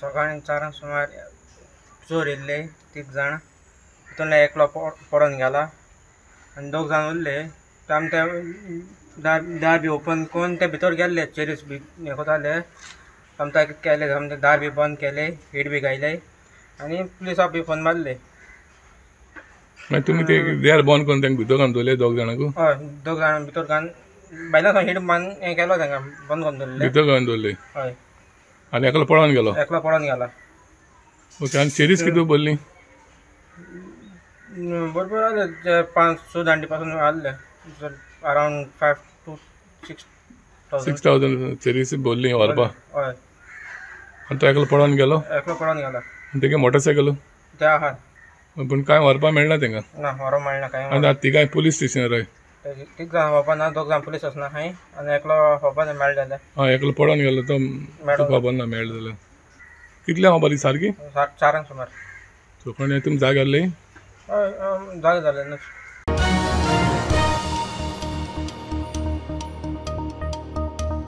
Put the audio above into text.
सकाळी 4 सुमार चोर येयल्ले 3 जाण तितूंतले एकलो पडून गेला आनी 2 जाण उरले ते आमी ते दार बी ओपन करून ते भितर गेल्ले चेरीस बी हे कोताले आमचे केले आमचे दार बी बंद केले हीट बी घायले आनी पुलिसाक बी फोन मारले मागीर तुमी ते दार बंद करून तांकां भितर घालून दवरले 2 जाणांकू हय 2 जाण भितर घालून भायल्यान हीट हे केलो तांकां बंद करून दवरले भितर घालून दवरले हय आनी एकलो पळोवन गेलो एकलो पडून गेला ओके आनी चेरीस कितू बोल्ली बरोबर आले ते 5 दांडी पासून आसले अरावंड 5 to 6,000 चेरीस बोल्ली व्हरपा हय आनी तो एकलो पळोवन गेलो एकलो पडून गेला आनी तेगे मोटरसायकल ते आहा पूण कांय व्हरपा मेळना तांकां ना व्हरो मेळना कांय आनी आतां तिगाय पुलीस स्टेशनार हय तीग जाण व्हरपा ना 2 जाण पुलीस आसना खंय आनी एकलो व्हरपा मेळ्ळे जाल्यार हय एकलो पळोवन गेलो तो खबर ना मेळ्ळो जाल्यार कितल्या खबर ही सारकी 4 सुमार सो कोणी तुमी जाग आहली हय जागे जाले